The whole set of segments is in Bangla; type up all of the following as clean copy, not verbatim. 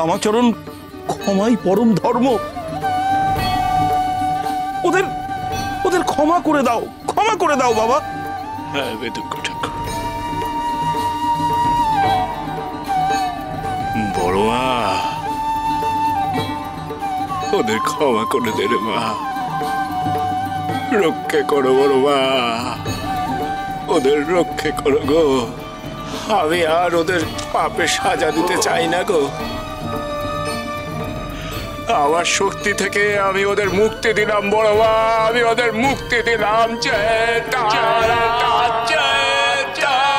বামাচরণ ক্ষমাই পরম ধর্ম। ওদের ওদের ক্ষমা করে দাও বাবা। হ্যাঁ বেদজ্ঞ ঠাকুর। বড় মা, ওদের ক্ষমা করে দে রে মা, রক্ষে করো বড় মা, ওদের রক্ষে করো গো। আমি আর ওদের পাপে সাজা দিতে চাই না গো। আমার শক্তি থেকে আমি ওদের মুক্তি দিলাম বড় মা, আমি ওদের মুক্তি দিলাম। জয় তারা, জয় তারা।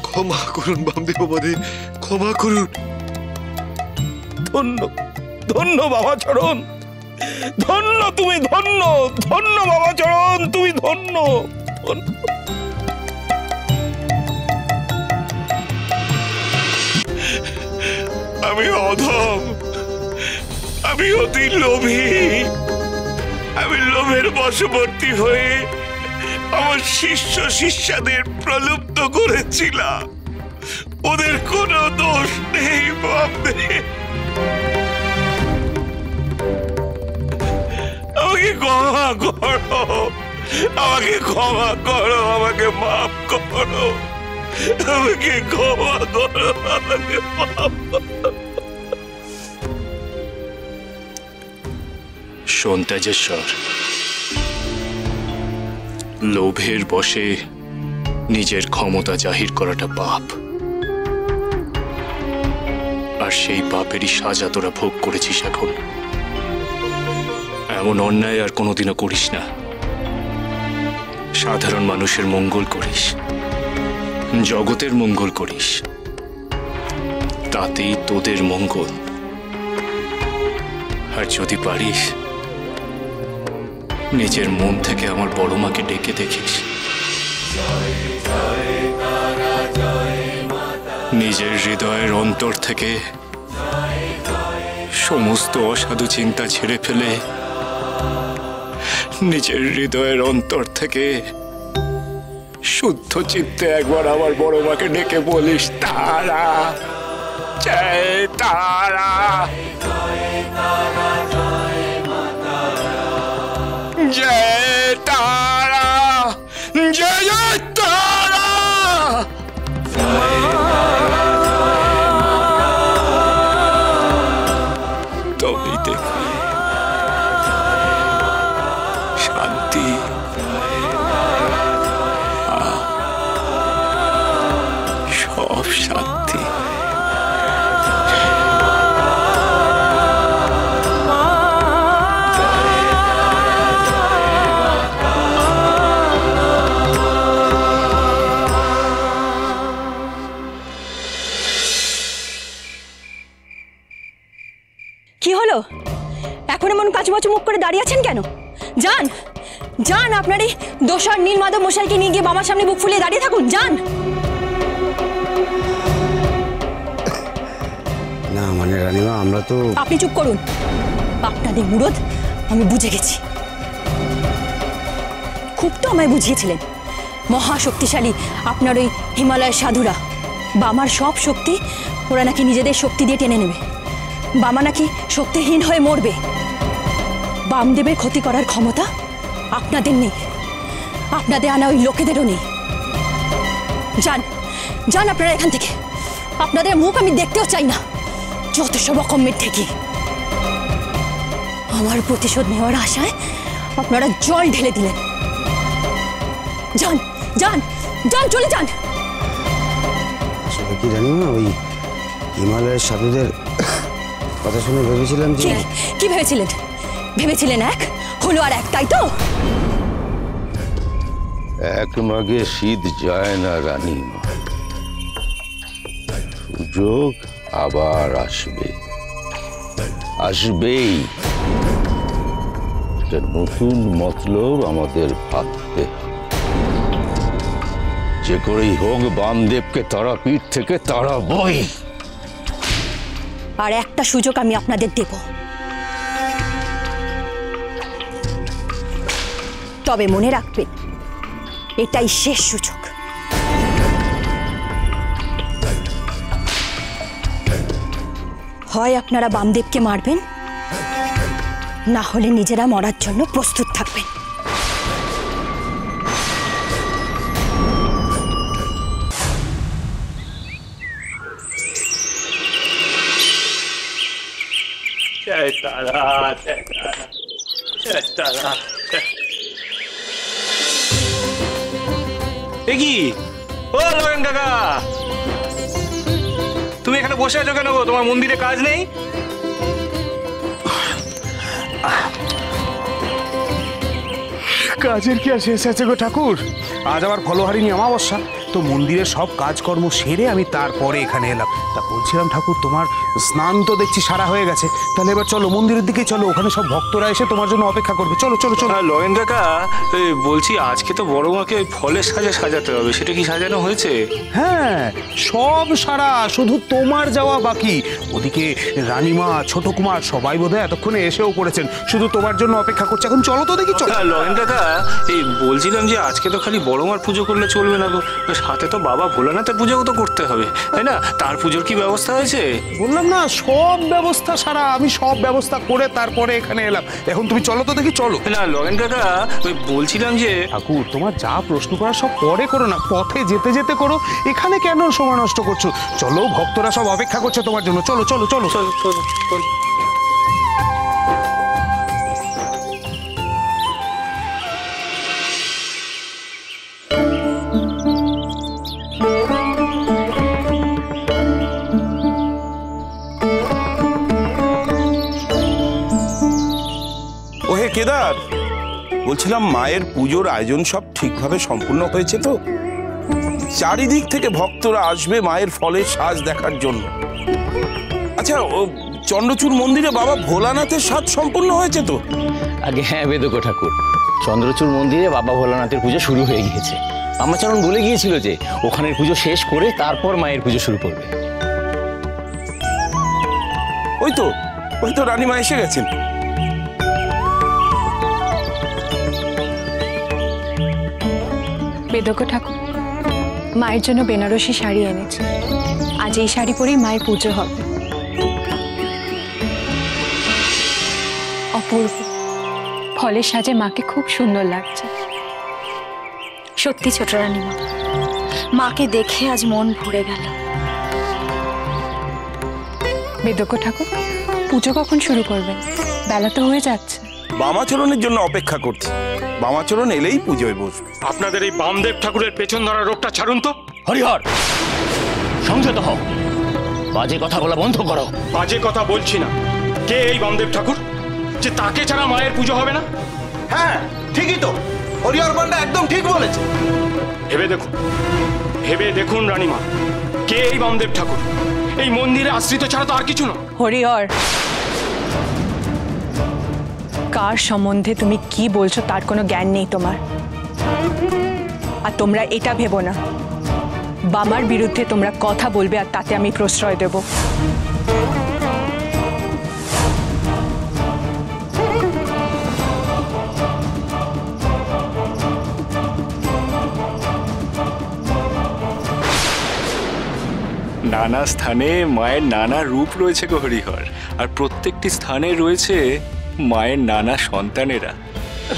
ক্ষমা করুন বামদেব বাবাদের, ক্ষমা করুন। ধন্য ধন্য বামাচরণ, ধন্য তুমি, ধন্য ধন্য বামাচরণ, তুমি ধন্য। আমি অধম, আমি অতি লোভী, আমি লোভের বশবর্তী হয়ে আমার শিষ্য শিষ্যাদের প্রলুব্ধ করেছিলাম। ওদের কোনো দোষ নেই বামদেব। আমাকে ক্ষমা করো, আমাকে ক্ষমা করো, আমাকে মাফ করো, আমাকে ক্ষমা করো, আমাকে মাফ করো। শোন তেজেশ্বর, লোভের বশে নিজের ক্ষমতা জাহির করাটা পাপ, আর সেই পাপেরই সাজা তোরা ভোগ করেছিস। এখন এমন অন্যায় আর কোনোদিনও করিস না। সাধারণ মানুষের মঙ্গল করিস, জগতের মঙ্গল করিস, তাতেই তোদের মঙ্গল। আর যদি পারিস নিজের মন থেকে আমার বড় মাকে ডেকে দেখিস, নিজের হৃদয়ের অন্তর থেকে সমস্ত অসাধু চিন্তা ছেড়ে ফেলে নিজের হৃদয়ের অন্তর থেকে শুদ্ধ চিত্তে একবার আমার বড় মাকে ডেকে বলিস, তারা, জয় তারা, জয় তারা, জয় জয় তারা। তবেই দেখবি শান্তি, সব শান্তি। কি হলো? এখন এমন কাচুমাচু মুখ করে দাঁড়িয়ে আছেন কেন? যান যান, আপনার এই দোসর নীলমাধব মশাইকে নিয়ে গিয়ে বাবার সামনে বুক ফুলিয়ে দাঁড়িয়ে থাকুন। যান। না মানে রানীমা, আমরা তো। আপনি চুপ করুন। আপনাদের মুরদ আমি বুঝে গেছি। খুব তো আমায় বুঝিয়েছিলেন মহাশক্তিশালী আপনার ওই হিমালয়ের সাধুরা। বামার সব শক্তি ওরা নাকি নিজেদের শক্তি দিয়ে টেনে নেবে। বামা নাকি শক্তিহীন হয়ে মরবে। বামদেবের ক্ষতি করার ক্ষমতা আপনাদের নেই, আপনাদের আনা ওই লোকেদেরও নেই। যান যান আপনারা এখান থেকে। আপনাদের মুখ আমি দেখতেও চাই না, যত সব অকম্মের থেকে। আমার প্রতিশোধ নেওয়ার আশায় আপনারা জল ঢেলে দিলেন। যান যান যান, চলে যান। আসলে কি রানীমা, ওই হিমালয়ের সাধুদের কথা শুনে ভেবেছিলাম যে কি ভেবেছিলেন? ভেবেছিলেন এক হলো আর এক, তাই তো? এক মাগে শীত যায় না রানীমা, সুযোগ আবার আসবে, আসবেই। নতুন মতলব আমাদের ভাবতে হবে। যে করেই হোক বামদেবকে তারাপীঠ থেকে তাড়াবই। আর একটা সুযোগ আমি আপনাদের দেব, তবে মনে রাখবেন এটাই শেষ সুযোগ। হয় আপনারা বামদেবকে মারবেন, না হলে নিজেরা মরার জন্য প্রস্তুত থাকবেন। কি ও লগেন কাকা, তুমি এখানে বসে আছো কেন গো? তোমার মন্দিরে কাজ নেই? কাজের কি আর শেষ আছে গো ঠাকুর? আজ আবার ফলহারিণী অমাবস্যা, তো মন্দিরের সব কাজকর্ম সেরে আমি তারপরে এখানে এলাম। তা বলছিলাম ঠাকুর, তোমার স্নান তো দেখছি সারা হয়ে গেছে, তাহলে এবার চলো মন্দিরের দিকে চলো, ওখানে সব ভক্তরা এসে তোমার জন্য অপেক্ষা করবে। চলো চলো চলো। লগেন কাকা, বলছি আজকে তো বড় মাকে ওই ফলের সাজে সাজাতে হবে, সেটা কি সাজানো হয়েছে? হ্যাঁ, সব সারা, শুধু তোমার যাওয়া বাকি। ওদিকে রানীমা, ছোট কুমার সবাই বোধহয় এতক্ষণে এসেও পড়েছেন, শুধু তোমার জন্য অপেক্ষা করছে। এখন চলো তো দেখি, চলো। লগেন কাকা, বলছিলাম যে আজকে তো খালি বড় মার পুজো করলে চলবে না গো, সাথে তো বাবা ভোলানাথের পুজোও তো করতে হবে, তাই না? তার পুজোর কি ব্যবস্থা হয়েছে? বললাম না, সব ব্যবস্থা সারা, আমি সব ব্যবস্থা করে তারপরে এখানে এলাম। এখন তুমি চলো তো দেখি, চলো। না লগেন কাকা, বলছিলাম যে ঠাকুর, তোমার যা প্রশ্ন করা সব পরে করো না, পথে যেতে যেতে করো, এখানে কেন সময় নষ্ট করছো? চলো, ভক্তরা সব অপেক্ষা করছে তোমার জন্য। চলো চলো চলো চলো চলো। ওহে কেদার, বলছিলাম মায়ের পুজোর আয়োজন সব ঠিকভাবে সম্পূর্ণ হয়েছে তো? চারিদিক থেকে ভক্তরা আসবে মায়ের ফলের সাজ দেখার জন্য। আচ্ছা, ও চন্দ্রচূড় মন্দিরে বাবা ভোলানাথের সাজ সম্পূর্ণ হয়েছে তো? আগে হ্যাঁ বেদক ঠাকুর, চন্দ্রচূড় মন্দিরে বাবা ভোলানাথের পুজো শুরু হয়ে গিয়েছে। আমাচরণ বলে গিয়েছিল যে ওখানের পুজো শেষ করে তারপর মায়ের পুজো শুরু করবে। ওই তো রানীমা এসে গেছেন। বেদক ঠাকুর, মায়ের জন্য বেনারসি শাড়ি এনেছে। আজ এই শাড়ি পরেই মায়ের পুজো হবে। অপূর্ব, ফলের সাজে মাকে খুব সুন্দর লাগছে। সত্যি ছোট রানীমা, মাকে দেখে আজ মন ভরে গেল। বেদক ঠাকুর, পুজো কখন শুরু করবেন? বেলা তো হয়ে যাচ্ছে। বামাচরণের জন্য অপেক্ষা করছি, বামাচরণ এলেই পুজোয় বসবে। আপনাদের এই বামদেব ঠাকুরের পেছন ধরা রোগটা ছাড়ুন তো। হরিহর, সংযত হও, বাজে কথা বলা বন্ধ করো। বাজে কথা বলছি না। কে এই বামদেব ঠাকুর যে তাকে ছাড়া মায়ের পুজো হবে না? হ্যাঁ, ঠিকই তো, হরিহর পান্ডা একদম ঠিক বলেছে। ভেবে দেখুন রানীমা, কে এই বামদেব ঠাকুর? এই মন্দিরে আশ্রিত ছাড়া তো আর কিছু না। হরিহর, কার সম্বন্ধে তুমি কি বলছো তার কোনো জ্ঞান নেই তোমার। আর তোমরা এটা ভেবো না বামার বিরুদ্ধে তোমরা কথা বলবে আর তাতে আমি প্রশ্রয় দেব। নানা স্থানে মায়ের নানা রূপ রয়েছে গো হরিহর, আর প্রত্যেকটি স্থানে রয়েছে মায়ের নানা সন্তানেরা।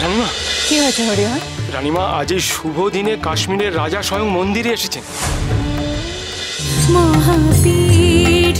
রানীমা, কি হয়েছে হরিহর? রানীমা, আজ এই শুভ দিনে কাশ্মীরের রাজা স্বয়ং মন্দিরে এসেছেন। মহাপীঠ